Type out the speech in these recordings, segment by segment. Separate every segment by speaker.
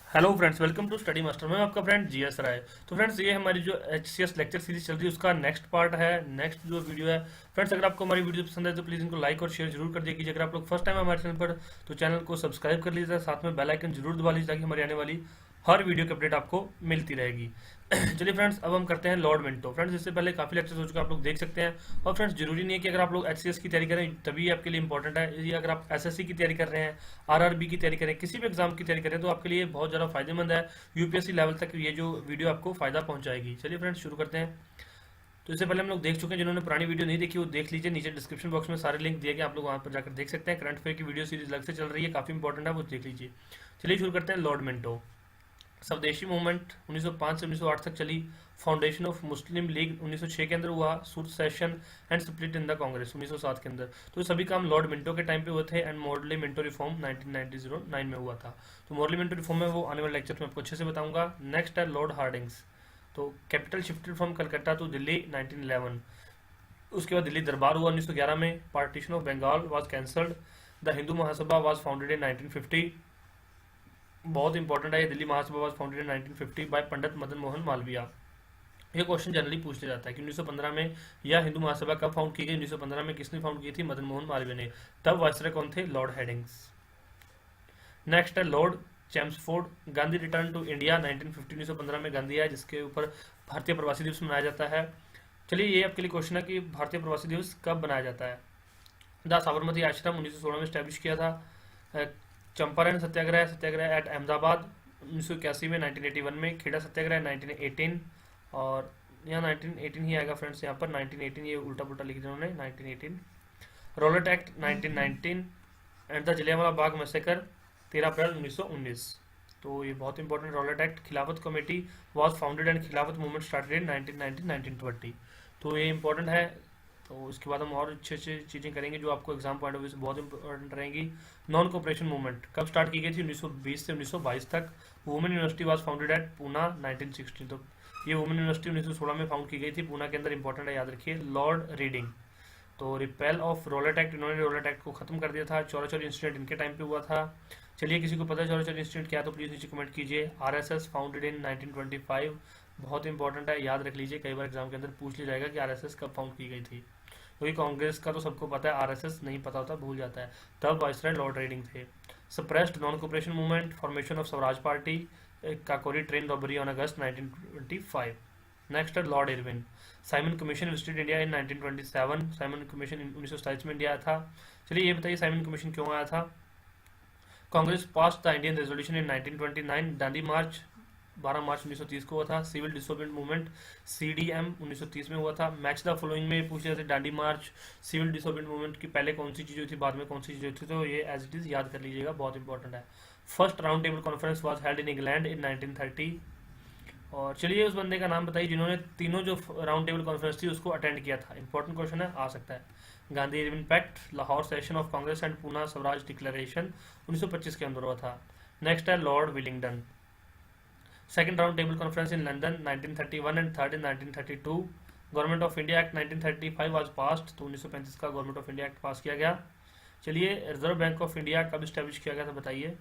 Speaker 1: Hello friends, welcome to study master. मैं आपका friend GS राय। तो फ्रेंड्स, ये हमारी जो एचसीएस लेक्चर सीरीज चल रही है उसका नेक्स्ट पार्ट है, नेक्स्ट जो वीडियो है। फ्रेंड्स, अगर आपको हमारी वीडियो पसंद है तो प्लीज़ इनको लाइक और शेयर जरूर कर दिया कीजिए। अगर आप लोग फर्स्ट टाइम हमारे चैनल पर तो चैनल को सब्सक्राइब कर लीजिए, साथ में बेल आइकन जरूर दबा लीजिए ताकि हमारी आने वाली हर वीडियो की अपडेट आपको मिलती रहेगी। चलिए फ्रेंड्स, अब हम करते हैं लॉर्ड मिंटो। फ्रेंड्स, इससे पहले काफ़ी लेक्चर्स हो चुके हैं, आप लोग देख सकते हैं। और फ्रेंड्स, जरूरी नहीं है कि अगर आप लोग एचसीएस की तैयारी करें तभी ये आपके लिए इंपॉर्टेंट है। ये अगर आप एसएससी की तैयारी कर रहे हैं, आरआरबी की तैयारी करें, किसी भी एग्जाम की तैयारी करें तो आपके लिए बहुत ज़्यादा फायदेमंद है। यूपीएससी लेवल तक ये जो वीडियो आपको फायदा पहुंचाएगी। चलिए फ्रेंड्स, शुरू करते हैं। तो इससे पहले हम लोग देख चुके हैं, जिन्होंने पुरानी वीडियो नहीं देखी वो देख लीजिए, नीचे डिस्क्रिप्शन बॉक्स में सारे लिंक दिए गए, आप लोग वहां पर जाकर देख सकते हैं। करंट अफेयर की वीडियो सीरीज अलग से चल रही है, काफ़ी इंपॉर्टेंट है, वो देख लीजिए। चलिए शुरू करते हैं। लॉर्ड मिंटो स्वदेशी मूवमेंट 1905 से 1908 तक चली। फाउंडेशन ऑफ मुस्लिम लीग 1906 के अंदर हुआ। Secession and split in the Congress 1907 के अंदर। तो ये सभी काम लॉर्ड मिंटो के टाइम पे हुए थे। एंड मॉडली मिंटो रिफॉर्म 1909 में हुआ था। तो मॉडली मिंटो रिफॉर्म में वो आने वाले लेक्चर में आपको अच्छे से बताऊंगा। नेक्स्ट है लॉर्ड हार्डिंग्स। तो capital shifted from Calcutta to Delhi 1911। उसके बाद दिल्ली दरबार हुआ 1911 में। Partition of Bengal was cancelled. The Hindu Mahasabha was founded in 1950। बहुत इंपॉर्टेंट है ये। Delhi Mahasabha was founded in 1950 by Pandit Madan Mohan Malaviya. ये क्वेश्चन जनरली पूछ लिया जाता है कि 1915 में यह हिंदू महासभा कब फाउंड की गई। 1915 में किसने फाउंड की थी? मदन मोहन मालवीय ने। तब वायसराय कौन थे? Lord Hardings. नेक्स्ट है lord Chelmsford. Gandhi return to India 1950। 1915 में गांधी आया, जिसके ऊपर भारतीय प्रवासी दिवस मनाया जाता है। चलिए, ये आपके लिए क्वेश्चन है कि भारतीय प्रवासी दिवस कब मनाया जाता है। द साबरमती आश्रम 1916 में स्टैब्लिश किया था। चंपारण सत्याग्रह सत्याग्रह एट अहमदाबाद 1981 में। 1981 में खेड़ा सत्याग्रह 1918। और यहाँ 1918 ही आएगा फ्रेंड्स, यहाँ पर 1918 ये उल्टा पुल्टा लिख दिया उन्होंने। 1918 Rowlatt act 1919 and the Jallianwala Bagh massacre 13 अप्रैल 1919। तो ये बहुत इंपॉर्टेंट रॉलेट एक्ट। खिलाफत कमेटी वाज फाउंडेड एंड खिलाफत मूवमेंट स्टार्टेड इन 1919-1920। तो ये इंपॉर्टेंट है। तो इसके बाद हम और अच्छे अच्छे चीज़ें करेंगे जो आपको एग्जाम पॉइंट ऑफ व्यू से बहुत इंपॉर्टेंट रहेंगी। नॉन कोऑपरेशन मूवमेंट कब स्टार्ट की गई थी? 1920 से 1922 तक। Women university was founded at Poona 1916। तो ये वुमेन यूनिवर्सिटी 1916 में फाउंड की गई थी पूना के अंदर। इंपॉर्टेंट है, याद रखिए। Lord reading. तो रिपेल ऑफ रोलेट एक्ट, इन्होंने रोलेट एक्ट को खत्म कर दिया था। चौरा चौरी इंसिडेंट इनके टाइम पे हुआ था। चलिए, किसी को पता है चौरा चौरी इंसिडेंट क्या है तो प्लीज़ नीचे कमेंट कीजिए। RSS founded in 1925। बहुत इंपॉर्टेंट है, याद रख लीजिए, कई बार एग्जाम के अंदर पूछ लिया जाएगा कि आरएसएस कब फाउंड की गई थी। क्योंकि कांग्रेस का तो सबको पता है, आरएसएस नहीं पता होता, भूल जाता है। तब वाइसराय लॉर्ड रीडिंग थे। Suppressed non cooperation movement, formation of Swaraj Party, Kakori train robbery on August 1925। Next है Lord Irwin. Simon Commission visited India in 1927। Simon Commission 1927 में इंडिया आया था। चलिए, ये बताइए साइमन कमीशन क्यों आया था। Congress pass the Indian resolution in 1929। Dandi March 12 मार्च 1930 को हुआ था। सिविल डिसोबेडिएंट मूवमेंट सीडीएम 1930 में हुआ था। मैच द फॉलोइंग में पूछ रहे थे दांडी मार्च, सिविल डिसोबेडिएंट मूवमेंट की पहले कौन सी चीज़ हुई थी, बाद में कौन सी चीज़ हुई थी। तो ये एज इट इज़ याद कर लीजिएगा, बहुत इंपॉर्टेंट है। First round table conference was held in England in 1930। और चलिए, उस बंदे का नाम बताइए जिन्होंने तीनों जो राउंड टेबल कॉन्फ्रेंस थी उसको अटेंड किया था। इंपॉर्टेंट क्वेश्चन है, आ सकता है। Gandhi Irwin pact, Lahore session of Congress and Poona swaraj declaration 1925 के अंदर हुआ था। नेक्स्ट है lord Willingdon. Second round table conference in London 1931 and third in 1932। Government of India act 1935 was passed. तो 1935 का government of India act pass किया गया। चलिए, रिजर्व बैंक ऑफ इंडिया कब स्टैब्लिश किया गया था बताइए।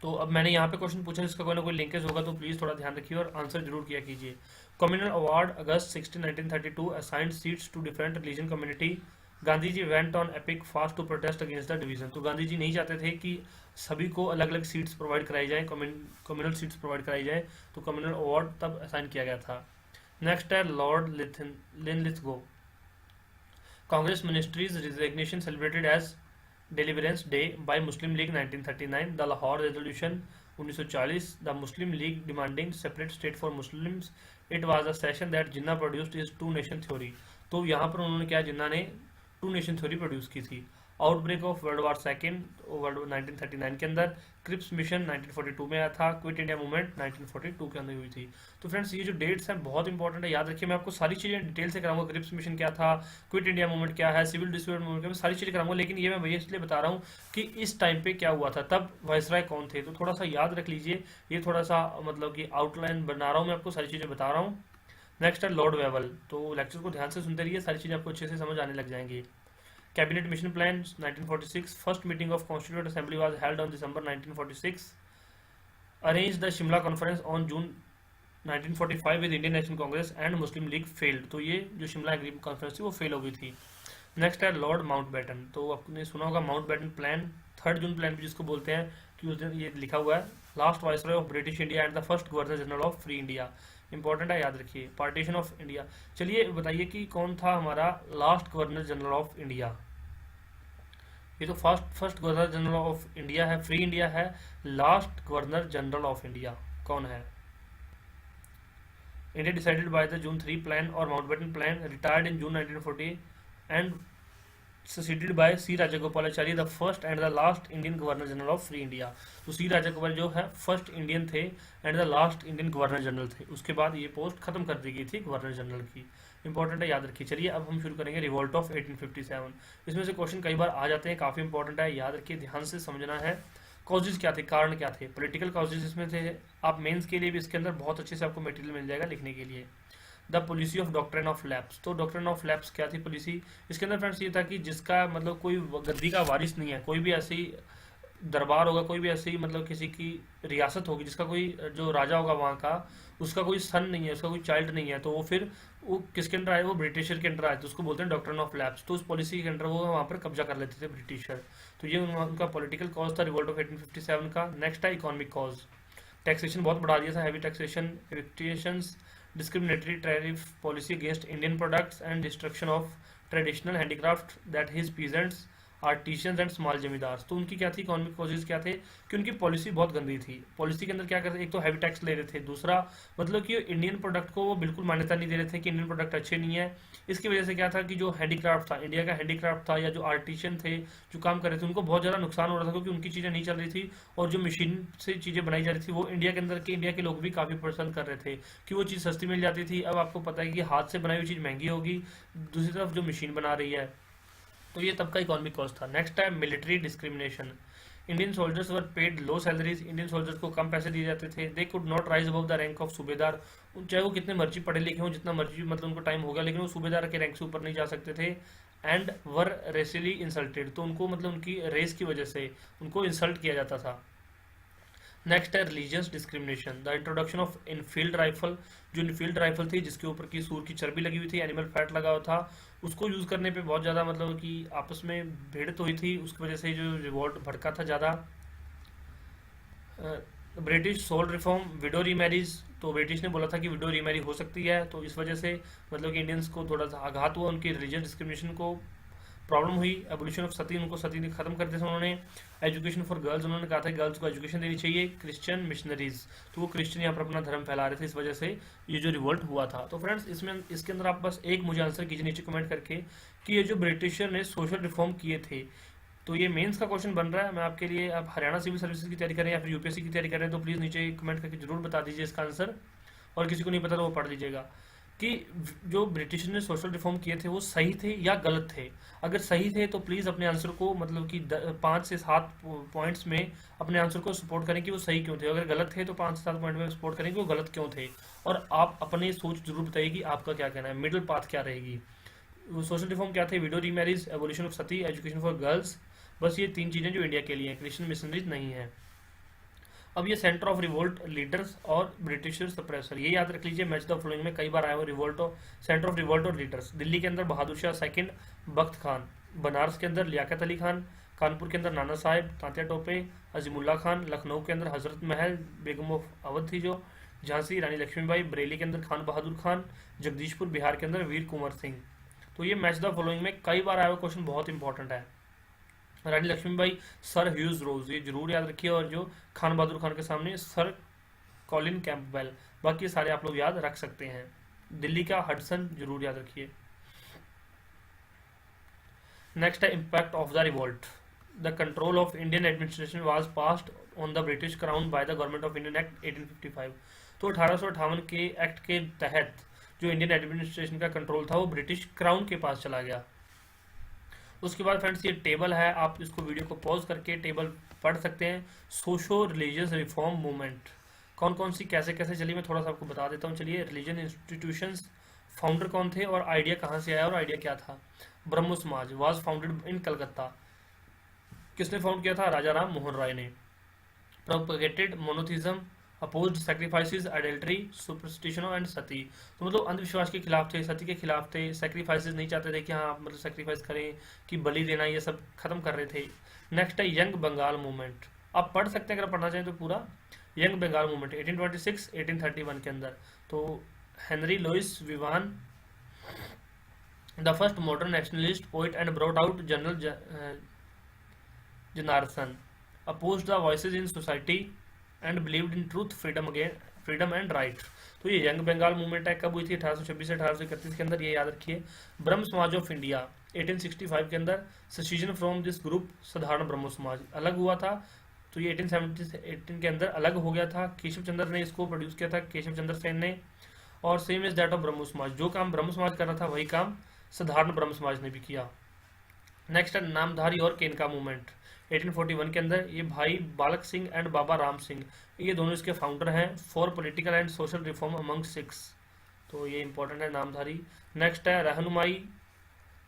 Speaker 1: तो अब मैंने यहाँ पे क्वेश्चन पूछा, जिसका कोई ना कोई लिंकेज होगा तो प्लीज़ थोड़ा ध्यान रखिए और आंसर जरूर किया कीजिए। Communal award August 16 1932 assigned seats to different religion community. Gandhi ji went on epic fast to protest against the division. तो गांधी जी नहीं चाहते थे कि सभी को अलग अलग सीट्स प्रोवाइड कराई जाए, कम्युनल सीट्स प्रोवाइड कराई जाए। तो कम्युनल अवार्ड तब असाइन किया गया था। नेक्स्ट है lord Linlithgow. Congress ministries resignation celebrated as deliverance day by Muslim League 1939। The Lahore resolution 1940। The Muslim League demanding separate state for Muslims. It was a session that Jinnah produced is two nation theory. तो यहाँ पर उन्होंने क्या, जिन्ना ने टू नेशन थ्योरी प्रोड्यूस की थी। Outbreak of world war second world 1939 के अंदर। क्रिप्स मिशन 1942 में आया था। क्विट इंडिया मूवमेंट 1942 के अंदर हुई थी। तो फ्रेंड्स, ये जो डेट्स हैं बहुत इंपॉर्टेंट है, याद रखिए। मैं आपको सारी चीज़ें डिटेल से कराऊंगा। क्रिप्स मिशन क्या था, क्विट इंडिया मूवमेंट क्या है, सिविल डिसोबेडिएंट मूवमेंट क्या है, सारी चीज़ें कराऊंगा। लेकिन ये मैं भैया इसलिए बता रहा हूँ कि इस टाइम पे क्या हुआ था, तब वायसराय कौन थे, तो थोड़ा सा याद रख लीजिए। ये थोड़ा सा मतलब कि आउटलाइन बना रहा हूँ, मैं आपको सारी चीज़ें बता रहा हूँ। नेक्स्ट है लॉर्ड वेवल। तो लेक्चर को ध्यान से सुनते रहिए, सारी चीज़ें आपको अच्छे से समझ आने लग जाएंगी। Cabinet mission plan 1946। First meeting of constituent assembly was held on December 1946। Arrange the Shimla conference on June 1945 with Indian national Congress and Muslim league failed. तो ये जो शिमला एग्रीमेंट कॉन्फ्रेंस थी वो फेल हो गई थी। नेक्स्ट है लॉर्ड माउंटबेटन। तो आपने सुना होगा माउंटबेटन प्लान, 3 जून प्लान भी जिसको बोलते हैं, कि उस दिन ये लिखा हुआ है, last viceroy of British India and the first governor general of free India. Important है, याद रखिए। पार्टीशन ऑफ इंडिया, चलिए बताइए कि कौन था हमारा last governor general of India. ये तो first governor general of India है, फ्री इंडिया है। Last governor general of India कौन है? India decided by the June 3 plan और Mountbatten plan, retired in June 1940 and succeeded by C Rajagopalachari, the first and the last Indian governor general of free India. तो C Rajagopal जो है first Indian थे and the last Indian governor general थे। उसके बाद ये post खत्म कर दी गई थी गवर्नर जनरल की। इंपॉर्टेंट है, याद रखिए। चलिए अब हम शुरू करेंगे रिवोल्ट ऑफ 1857। इसमें से क्वेश्चन कई बार आ जाते हैं, काफी इंपॉर्टेंट है, याद रखिए, ध्यान से समझना है। कॉजेज क्या थे, कारण क्या थे, पॉलिटिकल कॉजेज इसमें थे। आप मेंस के लिए भी इसके अंदर बहुत अच्छे से आपको मटेरियल मिल जाएगा लिखने के लिए। The policy of doctrine of lapse. तो डॉक्ट्रिन ऑफ लैप्स क्या थी पॉलिसी? इसके अंदर फ्रेंड्स ये था कि जिसका मतलब कोई गद्दी का वारिस नहीं है, कोई भी ऐसी दरबार होगा, कोई भी ऐसी मतलब किसी की रियासत होगी जिसका कोई जो राजा होगा वहाँ का, उसका कोई सन नहीं है, उसका कोई चाइल्ड नहीं है, तो वो फिर वो किसके अंडर आए? वो ब्रिटिशर के अंडर आए, तो उसको बोलते हैं डॉक्ट्रिन ऑफ लैप्स। तो उस पॉलिसी के अंडर वो वहाँ पर कब्जा कर लेते थे ब्रिटिशर। तो ये उनका पॉलिटिकल कॉज था रिवोल्ट ऑफ 1857 का। नेक्स्ट है इकोनॉमिक कॉज। टैक्सेशन बहुत बढ़ा दिया था, heavy taxation, evictions, discriminatory tariff policy against Indian products and destruction of traditional handicraft that his peasants, artisans and small जमींदार। तो उनकी क्या थी इकोनॉमिक कॉजेज क्या थे? कि उनकी पॉलिसी बहुत गंदी थी। पॉलिसी के अंदर क्या करते, एक तो हैवी टैक्स ले रहे थे, दूसरा मतलब कि इंडियन प्रोडक्ट को वो बिल्कुल मान्यता नहीं दे रहे थे कि इंडियन प्रोडक्ट अच्छे नहीं है। इसकी वजह से क्या था कि जो हैंडीक्राफ्ट था, इंडिया का हैंडीक्राफ्ट था, या जो आर्टिशियन थे जो काम कर रहे थे, उनको बहुत ज़्यादा नुकसान हो रहा था, क्योंकि उनकी चीज़ें नहीं चल रही थी। और जो मशीन से चीज़ें बनाई जा रही थी वो इंडिया के अंदर के इंडिया के लोग भी काफ़ी पसंद कर रहे थे कि वो चीज़ सस्ती मिल जाती थी। अब आपको पता है कि हाथ से बनाई हुई चीज़ महंगी होगी, दूसरी तरफ जो मशीन बना रही है। तो ये तब का इकोनॉमिक कॉस्ट था। नेक्स्ट है मिलिट्री डिस्क्रिमिनेशन। इंडियन सोल्जर्स वर पेड लो सैलरीज। इंडियन सोल्जर्स को कम पैसे दिए जाते थे। They could not rise above the rank of सूबेदार। चाहे वो कितने मर्जी पढ़े लिखे हों, जितना मर्जी मतलब उनको टाइम होगा, लेकिन वो सूबेदार के रैंक से ऊपर नहीं जा सकते थे। And were racially insulted. तो उनको मतलब उनकी रेस की वजह से उनको इंसल्ट किया जाता था। नेक्स्ट है religious discrimination. The introduction of Enfield rifle. जो इनफील्ड राइफल थी जिसके ऊपर की सूर की चर्बी लगी हुई थी, एनिमल फैट लगा हुआ था, उसको यूज़ करने पे बहुत ज़्यादा मतलब कि आपस में भिड़ंत हुई थी। उसकी वजह से जो रिवोल्ट भड़का था ज़्यादा। British soul reform, widow remarriage. तो ब्रिटिश ने बोला था कि विडो रीमैरी हो सकती है, तो इस वजह से मतलब कि इंडियंस को थोड़ा सा आघात हुआ, उनकी रिलीजियस डिस्क्रिमिनेशन को प्रॉब्लम हुई। एबोलिशन ऑफ सती, उनको सती खत्म कर दिया था उन्होंने। एजुकेशन फॉर गर्ल्स, उन्होंने कहा था गर्ल्स को एजुकेशन देनी चाहिए। क्रिश्चियन मिशनरीज, तो वो क्रिश्चियन यहाँ पर अपना धर्म फैला रहे थे, इस वजह से ये जो रिवोल्ट हुआ था। तो फ्रेंड्स इसमें इसके अंदर आप बस एक मुझे आंसर कीजिए नीचे कमेंट करके कि ये जो ब्रिटिशर ने सोशल रिफॉर्म किए थे। तो ये मेंस का क्वेश्चन बन रहा है, मैं आपके लिए, आप हरियाणा सिविल सर्विसेज की तैयारी करें या फिर यूपीएससी की तैयारी करें, तो प्लीज़ नीचे कमेंट करके जरूर बता दीजिए इसका आंसर। और किसी को नहीं पता तो वो पढ़ लीजिएगा कि जो ब्रिटिश ने सोशल रिफॉर्म किए थे वो सही थे या गलत थे। अगर सही थे तो प्लीज़ अपने आंसर को मतलब कि 5 से 7 पॉइंट्स में अपने आंसर को सपोर्ट करें कि वो सही क्यों थे। अगर गलत थे तो 5 से 7 पॉइंट में सपोर्ट करें कि वो गलत क्यों थे। और आप अपनी सोच जरूर बताइए कि आपका क्या कहना है, मिडिल पाथ क्या रहेगी। सोशल रिफॉर्म क्या थे? Window remarriage, abolition of Sati, education for girls. बस ये 3 चीज़ें जो इंडिया के लिए हैं, क्रिश्चियन मिशनरीज नहीं है। अब ये सेंटर ऑफ रिवोल्ट, लीडर्स और ब्रिटिशर सप्रेसर, ये याद रख लीजिए। मैच द फॉलोइंग में कई बार आया हुआ रिवोल्ट और सेंटर ऑफ रिवोल्ट और लीडर्स। दिल्ली के अंदर बहादुर शाह सेकंड, बख्त खान। बनारस के अंदर लियाकत अली खान। कानपुर के अंदर नाना साहेब, तांत्या टोपे, अजीमुल्ला खान। लखनऊ के अंदर हजरत महल, बेगम ऑफ अवध थी जो। झांसी रानी लक्ष्मीबाई। बरेली के अंदर खान बहादुर खान। जगदीशपुर बिहार के अंदर वीर कुंवर सिंह। तो ये मैच द फॉलोइंग में कई बार आया हुआ क्वेश्चन, बहुत इंपॉर्टेंट है। रानी लक्ष्मीबाई, सर ह्यूज रोज, ये जरूर याद रखिए। और जो खान बहादुर खान के सामने सर कॉलिन कैंपबेल। बाकी सारे आप लोग याद रख सकते हैं। दिल्ली का हडसन जरूर याद रखिए। नेक्स्ट है impact of the revolt. The control of Indian administration was passed on the British crown by the government of Indian act 1855। तो 1858 के एक्ट के तहत जो इंडियन एडमिनिस्ट्रेशन का कंट्रोल था वो ब्रिटिश क्राउन के पास चला गया। उसके बाद फ्रेंड्स ये टेबल है, आप इसको वीडियो को पॉज करके टेबल पढ़ सकते हैं। सोशो रिलीजियस रिफॉर्म मूवमेंट कौन कौन सी कैसे कैसे चली, मैं थोड़ा सा आपको बता देता हूँ। चलिए, रिलीजन इंस्टीट्यूशंस, फाउंडर कौन थे और आइडिया कहाँ से आया और आइडिया क्या था। ब्रह्म समाज वाज फाउंडेड इन कलकत्ता। किसने फाउंड किया था? राजा राम मोहन राय ने। Propagated monotheism, opposed sacrifices, adultery, superstition and sati. तो मतलब अंधविश्वास के खिलाफ थे, सती के खिलाफ थे, सैक्रिफाइसेस नहीं चाहते थे कि हाँ मतलब सैक्रिफाइस करें, कि बलि देना, ये सब खत्म कर रहे थे। नेक्स्ट है यंग बंगाल मूवमेंट। आप पढ़ सकते हैं अगर पढ़ना चाहें तो पूरा। यंग बंगाल मूवमेंट 1826 1831 के अंदर। तो Henry Louis Vivian, the first modern nationalist poet and brought out general Janardan, oppose the voices in society and believed in truth, freedom and right. तो ये यंग बंगाल मूवमेंट है, कब हुई थी? 1826 से 1831 के अंदर, ये याद रखिए। ब्रह्म समाज ऑफ इंडिया 1865 के अंदर, सेसीजन फ्रॉम दिस ग्रुप, साधारण ब्रह्मो समाज अलग हुआ था। तो ये 1870 से 18 के अंदर अलग हो गया था। केशव चंद्र ने इसको प्रोड्यूस किया था, केशव चंद्र सेन ने। और सेम इज दैट ऑफ ब्रह्मो समाज, जो काम ब्रह्म समाज कर रहा था वही काम साधारण ब्रह्म समाज ने भी किया। नेक्स्ट है नामधारी और केनका मूवमेंट 1841 के अंदर। ये भाई बालक सिंह एंड बाबा राम सिंह, ये दोनों इसके फाउंडर हैं, for political and social reform among Sikhs. तो ये इंपॉर्टेंट है नामधारी। नेक्स्ट है रहनुमाई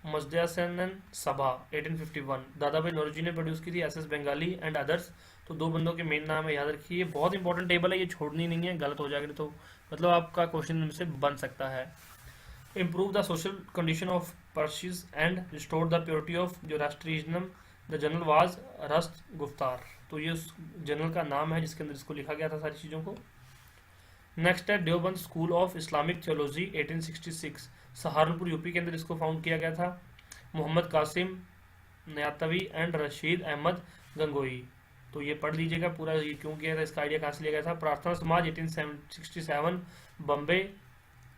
Speaker 1: मजदयासन सभा 1851, दादा भाई नौरोजी ने प्रोड्यूस की थी, S S Bengali and others. तो दो बंदों के मेन नाम है, याद रखिए। बहुत इंपॉर्टेंट टेबल है, ये छोड़नी नहीं है, गलत हो जाएगा तो मतलब आपका क्वेश्चन से बन सकता है। Improve the social condition of Parsis and restore the purity of Zoroastrianism, the general was Rast Goftar. तो ये उस जनरल का नाम है जिसके अंदर इसको लिखा गया था सारी चीज़ों को। नेक्स्ट है Deoband school of Islamic theology 1866, Saharanpur UP के अंदर इसको फाउंड किया गया था। मोहम्मद कासिम नयातवी एंड रशीद अहमद गंगोई। तो ये पढ़ लीजिएगा पूरा, ये क्यों किया था, इसका आइडिया कहाँ से लिया गया था। प्रार्थना समाज 1867 बम्बे,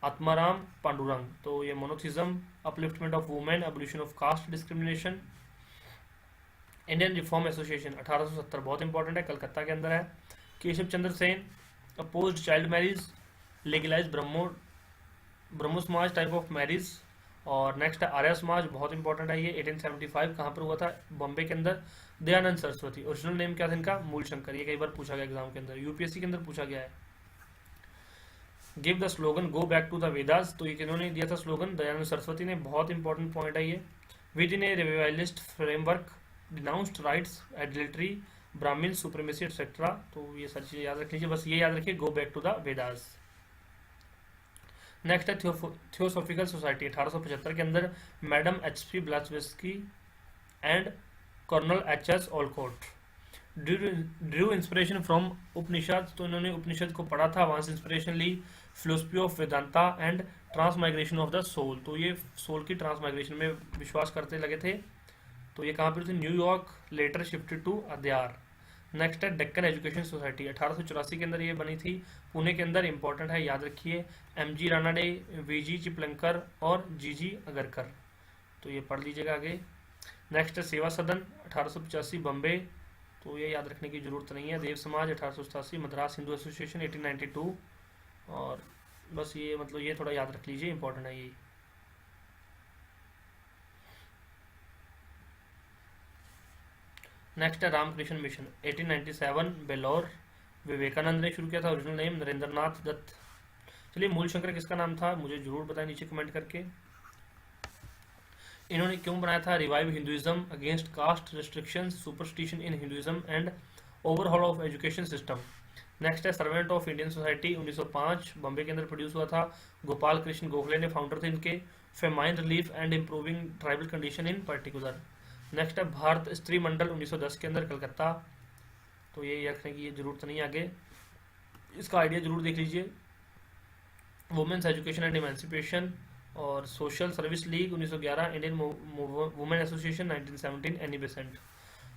Speaker 1: आत्माराम पांडुरंग। तो ये monotheism, upliftment of women, abolition of caste discrimination. Indian reform association 1870, बहुत इंपॉर्टेंट है, कलकत्ता के अंदर है। Keshav Chandra Sen, opposed child marriage, legalise Brahmo Samaj type of marriage. और नेक्स्ट है आर्य समाज, बहुत इंपॉर्टेंट है ये 1875, कहाँ पर हुआ था? बॉम्बे के अंदर। दयानंद सरस्वती, ओरिजिनल नेम क्या था इनका? मूल शंकर। ये कई बार पूछा गया एग्जाम के अंदर, यूपीएससी के अंदर पूछा गया है। Give the slogan go back to the Vedas. तो ये किन्होंने दिया था स्लोगन? दयानंद सरस्वती ने, बहुत इंपॉर्टेंट पॉइंट है ये। With in A revivalist framework denounced rights, adultery, ब्राह्मण सुप्रीमेसी एक्सेट्रा। तो ये सारी चीजें याद रख लीजिए, बस ये याद रखिए, go back to the Vedas. Next है थियोसॉफिकल सोसाइटी 1875 के अंदर, madam HP. Blavatsky and colonel HS. Olcott drew inspiration from Upanishad. तो इन्होंने उपनिषद को पढ़ा था, वहां से इंस्पिरेशन ली। Philosophy of Vedanta and transmigration of the soul. तो ये सोल की ट्रांसमाइग्रेशन में विश्वास करते लगे थे। तो ये कहाँ पर थे? New York, later shifted to Adyar. Next है डेक्कन एजुकेशन सोसाइटी 1884 के अंदर ये बनी थी, पुणे के अंदर, इंपॉर्टेंट है, याद रखिए। एम.जी. रानाडे, वी.जी. चिपलंकर और जी.जी. अगरकर। तो ये पढ़ लीजिएगा आगे। नेक्स्ट है सेवा सदन 1885 बम्बे। तो ये याद रखने की जरूरत नहीं है। देव समाज 1887, मद्रास हिंदू एसोसिएशन 1892। और बस ये मतलब ये थोड़ा याद रख लीजिए, इंपॉर्टेंट है ये। नेक्स्ट है रामकृष्ण मिशन 1897 बेलोर, विवेकानंद ने शुरू किया था, ओरिजिनल नेम नरेंद्रनाथ दत्त। चलिए मूल शंकर किसका नाम था, मुझे जरूर बताएं नीचे कमेंट करके। इन्होंने क्यों बनाया था? Revive Hinduism, against caste restrictions, superstition in Hinduism and overhaul of education system. Next है servant of Indian society 1905 Bombay के अंदर प्रोड्यूस हुआ था, गोपाल कृष्ण गोखले ने फाउंडर थे इनके। Famine relief and improving tribal condition in particular. Next है भारत स्त्री मंडल 1910 के अंदर, कलकत्ता। तो ये रखने की जरूरत नहीं आगे, इसका आइडिया जरूर देख लीजिए। वुमेन्स एजुकेशन एंड इमेंसिपेशन और social service league 1911, Indian women association 1917, Annie Besant.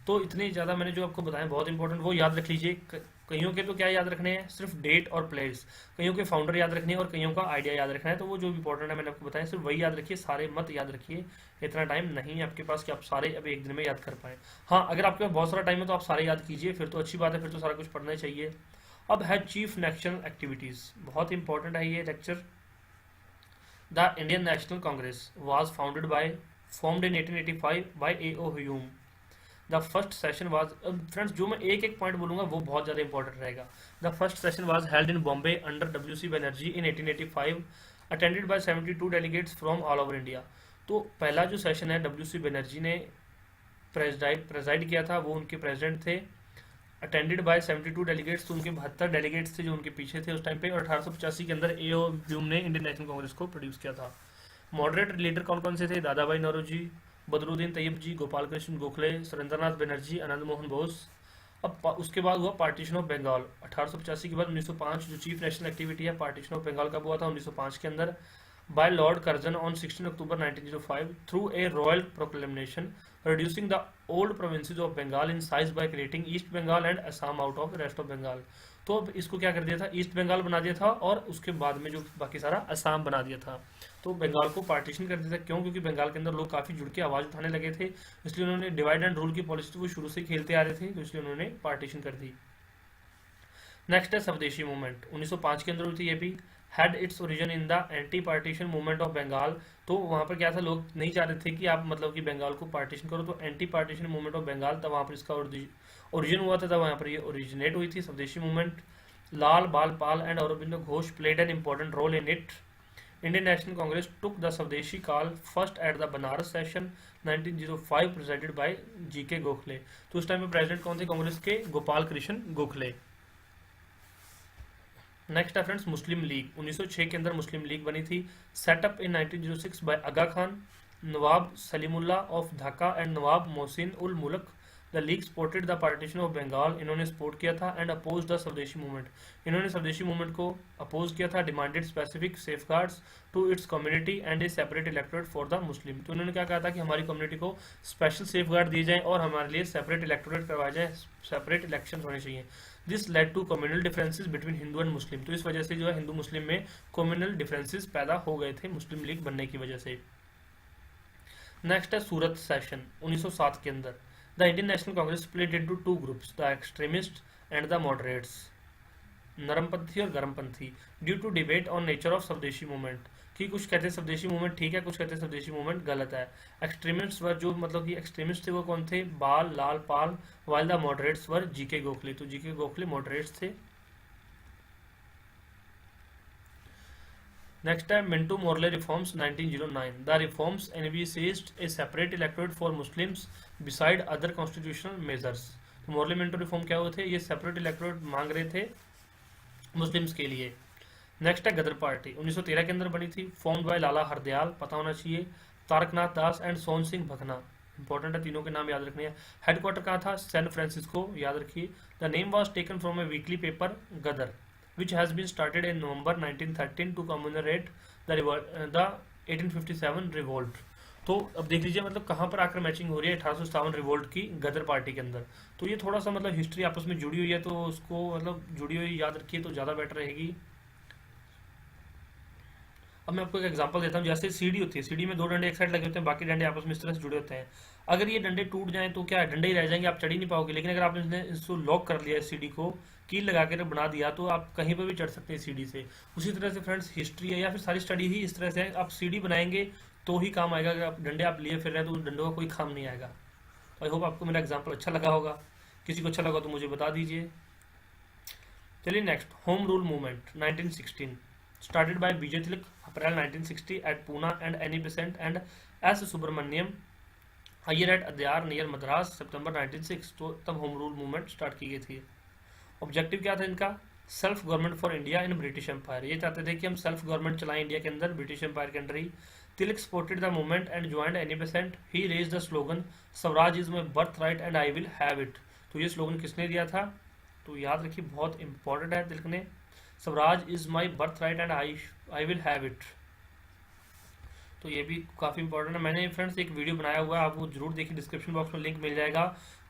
Speaker 1: तो इतने ज़्यादा मैंने जो आपको बताया बहुत इंपॉर्टेंट, वो याद रख लीजिए। कईयों के तो क्या याद रखने हैं, सिर्फ डेट और प्लेस, कईयों के फाउंडर याद रखने हैं और कईयों का आइडिया याद रखना है। तो वो जो इंपॉर्टेंट है मैंने आपको बताया, सिर्फ वही याद रखिए, सारे मत याद रखिए। इतना टाइम नहीं है आपके पास कि आप सारे अब एक दिन में याद कर पाए। हाँ, अगर आपके पास बहुत सारा टाइम है तो आप सारे याद कीजिए, फिर तो अच्छी बात है, फिर तो सारा कुछ पढ़ना चाहिए। अब है चीफ नेशनल एक्टिविटीज़, बहुत इंपॉर्टेंट है ये lecture. The Indian national Congress was founded by formed in 1885 by A.O. Hume. The first session was, friends जो मैं एक एक पॉइंट बोलूंगा वो बहुत ज़्यादा इंपॉर्टेंट रहेगा। The first session was held in Bombay under W.C. Banerjee in 1885, attended by 72 delegates from all over India. तो पहला जो सेशन है W.C. बनर्जी ने प्रेजाइड किया था, वो उनके प्रेसिडेंट थे। अटेंडेड बाय 72 डेलीगेट्स, तो उनके 72 डेलीगेट्स थे जो उनके पीछे थे उस टाइम पे, और 1885 के अंदर ए ओ ह्यूम ने इंडियन नेशनल कांग्रेस को प्रोड्यूस किया था। मॉडरेट लीडर कौन कौन से थे? दादा भाई नौरोजी, बदरुद्दीन तैयब जी, गोपाल कृष्ण गोखले, सुरेंद्रनाथ बनर्जी, आनंद मोहन बोस। अब उसके बाद हुआ पार्टीशन ऑफ बंगाल 1885 के बाद 1905, जो चीफ नेशनल एक्टिविटी है पार्टीशन ऑफ बंगाल कब हुआ था? 1905 के अंदर, by Lord Curzon on 16 October 1905 through a royal proclamation reducing the old provinces of Bengal in size by creating East Bengal and Assam out of rest of Bengal। तो अब इसको क्या कर दिया था? ईस्ट बंगाल बना दिया था, और उसके बाद में जो बाकी सारा असम बना दिया था। तो बंगाल को पार्टीशन कर दिया था। क्यों? क्योंकि बंगाल के अंदर लोग काफ़ी जुड़ के आवाज़ उठाने लगे थे, इसलिए उन्होंने डिवाइड एंड रूल की पॉलिसी वो शुरू से खेलते आ रहे थे, तो इसलिए उन्होंने पार्टीशन कर दी। नेक्स्ट है स्वदेशी मूवमेंट, 1905 के अंदर हुई थी ये भी। Had its origin in the anti partition movement of Bengal. तो वहाँ पर क्या था, लोग नहीं चाह रहे थे कि आप मतलब कि बंगाल को पार्टीशन करो, तो anti partition movement of Bengal था, वहाँ पर इसका ओरिजिन हुआ था, वहाँ पर ये ओरिजिनेट हुई थी स्वदेशी movement. Lal Bal Pal and Aurobindo Ghosh played an important role in it. Indian national Congress took the swadeshi call first at the Banaras session 1905 presided by GK Gokhale. तो उस टाइम में प्रेसिडेंट कौन थे कांग्रेस के? गोपाल कृष्ण गोखले। नेक्स्ट है फ्रेंड्स मुस्लिम लीग, 1906 के अंदर मुस्लिम लीग बनी थी। Set up in 1906 by Aga Khan, Nawab Salimullah of Dhaka and Nawab Mohsin ul मुल्क। The league supported the partition of Bengal, इन्होंने सपोर्ट किया था, and oppose the swadeshi movement, इन्होंने स्वदेशी मूवमेंट को अपोज किया था। Demanded specific safeguards to its community and a separate electorate for the Muslim. तो उन्होंने क्या कहा था कि हमारी कम्युनिटी को स्पेशल सेफगार्ड दिए जाएं और हमारे लिए सेपरेट इलेक्टोरेट करवाए जाएं, सेपरेट इलेक्शन होने चाहिए। This led to communal differences between Hindu and Muslim. तो इस वजह से जो है हिंदू मुस्लिम में कम्युनल डिफरेंसेस पैदा हो गए थे मुस्लिम लीग बनने की वजह से। नेक्स्ट है सूरत सेशन 1907 के अंदर। The Indian national Congress split into two groups, the extremist and the moderates, नरमपंथी और गर्मपंथी, due to debate on nature of swadeshi movement. कि कुछ कहते हैं स्वदेशी मूवमेंट ठीक है, कुछ कहते हैं स्वदेशी मूवमेंट गलत है। एक्सट्रीमिस्ट्स वर, जो मतलब कि एक्सट्रीमिस्ट थे वो कौन थे? Bal Lal Pal, while the moderates were GK Gokhale. तो जीके गोखले मॉडरेट्स थे। नेक्स्ट है Minto Morley reforms 1909। The reforms envisaged a separate electorate for Muslims beside other constitutional measures. तो मोर्ले मिंटू रिफॉर्म क्या हुए थे? ये सेपरेट इलेक्टोरेट मांग रहे थे मुस्लिम्स के लिए। नेक्स्ट है गदर पार्टी, 1913 के अंदर बनी थी, फॉर्म्ड बाय लाला हरदयाल, पता होना चाहिए, तारकनाथ दास एंड सोन सिंह भकना। इंपॉर्टेंट है, तीनों के नाम याद रखने हैं। हेडक्वार्टर कहाँ था? सैन फ्रांसिस्को, याद रखिए। The name was taken from a weekly paper Ghadar which has been started in November 1913 to commemorate the 1857 revolt। तो अब देख लीजिए मतलब कहाँ पर आकर मैचिंग हो रही है 1857 रिवोल्ट की गदर पार्टी के अंदर। तो ये थोड़ा सा मतलब हिस्ट्री आपस में जुड़ी हुई है, तो उसको मतलब जुड़ी हुई याद रखिए तो ज़्यादा बेटर रहेगी। अब मैं आपको एक एग्जांपल देता हूँ, जैसे सीढ़ी होती है, सीढ़ी में दो डंडे एक साइड लगे होते हैं, बाकी डंडे आपस में इस तरह से जुड़े होते हैं। अगर ये डंडे टूट जाएं तो क्या है, डंडे ही रह जाएंगे, आप चढ़ ही नहीं पाओगे। लेकिन अगर आपने इसको लॉक कर लिया है, सीढ़ी को कील लगा कर बना दिया, तो आप कहीं पर भी चढ़ सकते हैं सीढ़ी से। उसी तरह से फ्रेंड्स हिस्ट्री है या फिर सारी स्टडी ही इस तरह से है, आप सीढ़ी बनाएंगे तो ही काम आएगा। अगर आप डंडे आप लिए फिर रहे हैं तो डंडों का कोई काम नहीं आएगा। आई होप आपको मेरा एग्जाम्पल अच्छा लगा होगा, किसी को अच्छा लगा तो मुझे बता दीजिए। चलिए next, home rule movement 1916 started by BJ Tilak April 1960 at Pune and Annie Besant and S. Subramaniam Iyer at Adyar near Madras September 1906। तो तब होम रूल मूवमेंट स्टार्ट की गई थी। ऑब्जेक्टिव क्या था इनका? Self government for India in British empire. ये चाहते थे कि हम सेल्फ गवर्नमेंट चलाएं इंडिया के अंदर, ब्रिटिश एम्पायर के अंदर ही। Tilak supported the movement and joined Annie Besant. He raised the slogan swaraj is my birth right and I will have it. तो ये स्लोगन किसने दिया था? तो याद रखिए बहुत इंपॉर्टेंट है तिलक ने, Swaraj is my birth right and I will have it. तो ये भी काफ़ी इंपॉर्टेंट है। मैंने फ्रेंड्स एक वीडियो बनाया हुआ है, आप वो जरूर देखिए, डिस्क्रिप्शन बॉक्स में लिंक मिल जाएगा,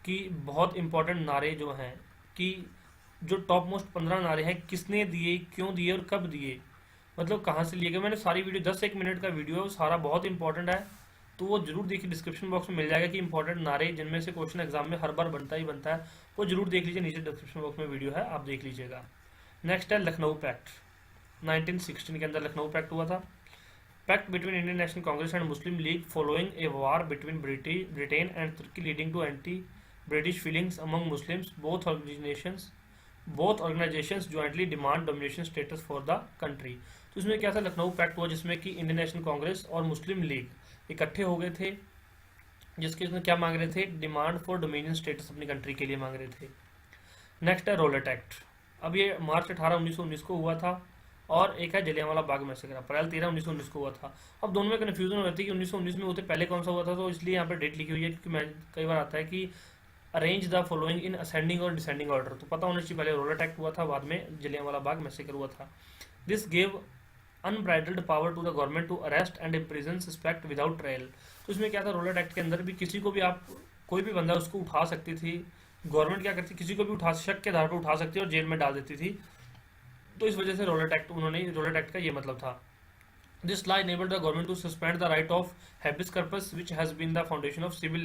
Speaker 1: कि बहुत इंपॉर्टेंट नारे जो हैं, कि जो टॉप मोस्ट 15 नारे हैं किसने दिए, क्यों दिए और कब दिए, मतलब कहाँ से लिए गए। मैंने सारी वीडियो 10-1 मिनट का वीडियो है, वो सारा बहुत इंपॉर्टेंट है, तो वो जरूर देखिए, डिस्क्रिप्शन बॉक्स में मिल जाएगा कि इंपॉर्टेंट नारे जिनमें से क्वेश्चन एग्जाम में हर बार बनता ही बनता है, वो जरूर देख लीजिए, नीचे डिस्क्रिप्शन बॉक्स में वीडियो है, आप देख लीजिएगा। नेक्स्ट है लखनऊ पैक्ट 1916 के अंदर लखनऊ पैक्ट हुआ था। Pact between Indian national Congress and Muslim League following a war between Britain and Turkey leading to anti British feelings among Muslims. Both organisations jointly demand domination status for the country. तो इसमें क्या था, Lucknow pact हुआ जिसमें कि Indian national Congress और मुस्लिम league इकट्ठे हो गए थे, जिसके इसमें क्या मांग रहे थे, डिमांड फॉर डोमिनियन स्टेटस अपनी कंट्री के लिए मांग रहे थे। नेक्स्ट है रोलेट एक्ट। अब ये मार्च 18 1919 को हुआ था, और एक है जलियांवाला बाग मैसेकर, अप्रैल 13 1919 को हुआ था। अब दोनों में कन्फ्यूजन हो जाती है कि 1919 में होते पहले कौन सा हुआ था, तो इसलिए यहाँ पर डेट लिखी हुई है, क्योंकि मैं कई बार आता है कि arrange the following in ascending और डिसेंडिंग ऑर्डर, तो पता होना चाहिए पहले रोलेट एक्ट हुआ था, बाद में जलियांवाला बाग मैसेकर हुआ था। This gave unbridled power to the government to arrest and imprison suspect without trial. तो इसमें क्या था, रोलेट एक्ट के अंदर भी किसी को भी आप, कोई भी बंदा उसको उठा सकती थी, गवर्नमेंट क्या करती, किसी को भी उठा, शक के आधार पर उठा सकती थी और जेल में डाल देती थी। तो इस वजह से रोलेट एक्ट, उन्होंने रोलेट एक्ट का ये मतलब था। This law enabled the government to suspend the right of habeas corpus which has been the foundation of civil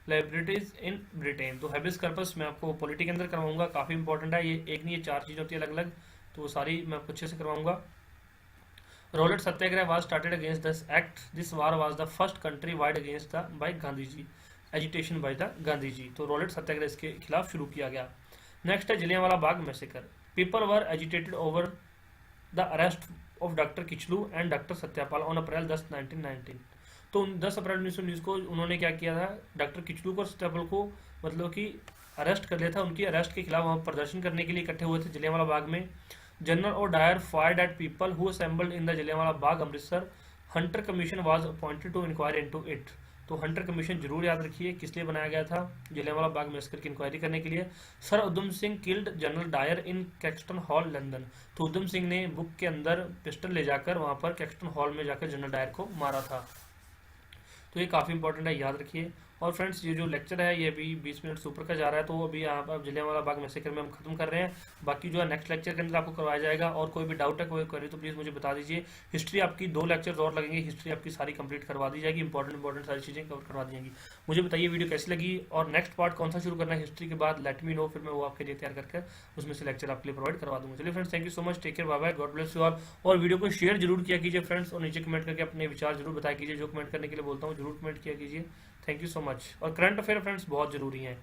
Speaker 1: liabilities in Britain। तो habeas corpus मैं आपको पॉलिटी के अंदर करवाऊंगा, काफ़ी इंपॉर्टेंट है ये, एक नहीं ये चार चीज़ होती है अलग अलग, तो वो सारी मैं आपको अच्छे से करवाऊंगा। Rowlatt satyagraha was started against this act. This war was the first country wide against the by Gandhi ji, agitation by the Gandhi ji. तो रोलेट सत्याग्रह इसके खिलाफ शुरू किया गया। नेक्स्ट है Jallianwala Bagh massacre. People were agitated over the arrest of doctor Kitchlew and doctor Satyapal on April 10 1919। तो 10 अप्रैल 1919 को उन्होंने क्या किया था, डॉक्टर किचलू को और सत्यापाल को मतलब कि अरेस्ट कर लिया था। उनकी अरेस्ट के खिलाफ वहाँ प्रदर्शन करने के लिए इकट्ठे हुए थे जलियांवाला बाग में। जनरल और Dyer fired at people who assembled in the Jallianwala Bagh Amritsar. Hunter Commission was appointed to inquire into it. तो हंटर कमीशन जरूर याद रखिए किस लिए बनाया गया था, जलियांवाला बाग मैसेकर की इंक्वायरी करने के लिए। Sir Udham Singh killed General Dyer in Caxton Hall London. तो उधम सिंह ने बुक के अंदर पिस्टल ले जाकर वहां पर कैक्सटन हॉल में जाकर जनरल डायर को मारा था। तो ये काफ़ी इंपॉर्टेंट है, याद रखिए। और फ्रेंड्स ये जो लेक्चर है ये अभी 20 मिनट से ऊपर का जा रहा है, तो अभी आप जलियांवाला बाग मैसेकर में हम खत्म कर रहे हैं। बाकी जो है नेक्स्ट लेक्चर के अंदर आपको करवाया जाएगा, और कोई भी डाउट है, कोई क्वेरी, तो प्लीज़ मुझे बता दीजिए। हिस्ट्री आपकी 2 लेक्चर और लगेंगे, हिस्ट्री आपकी सारी कंप्लीट करवा दी जाएगी, इंपॉर्टेंट सारी चीज़ें कवर करवा दी जाएंगी। मुझे बताइए वीडियो कैसी लगी, और नेक्स्ट पार्ट कौन सा शुरू करना है हिस्ट्री के बाद, लेट मी नो, फिर मैं वो आपके लिए तैयार करके उसमें से लेक्चर आपके लिए प्रोवाइड करवा दूँगा। चलिए friends, thank you so much, take care, bye bye, God bless you all. और वीडियो को शेयर जरूर किया कीजिए फ्रेंड्स, और नीचे कमेंट करके अपने विचार जरूर बताया कीजिए, जो कमेंट करने के लिए बोलता हूँ जरूर कमेंट किया कीजिए। Thank you so much. और करंट अफेयर फ्रेंड्स बहुत जरूरी हैं।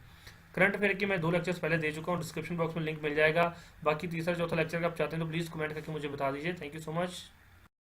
Speaker 1: करंट अफेयर के मैं 2 लेक्चर्स पहले दे चुका हूँ, डिस्क्रिप्शन बॉक्स में लिंक मिल जाएगा। बाकी तीसरा चौथा लेक्चर का आप चाहते हैं तो प्लीज़ कमेंट करके मुझे बता दीजिए। Thank you so much.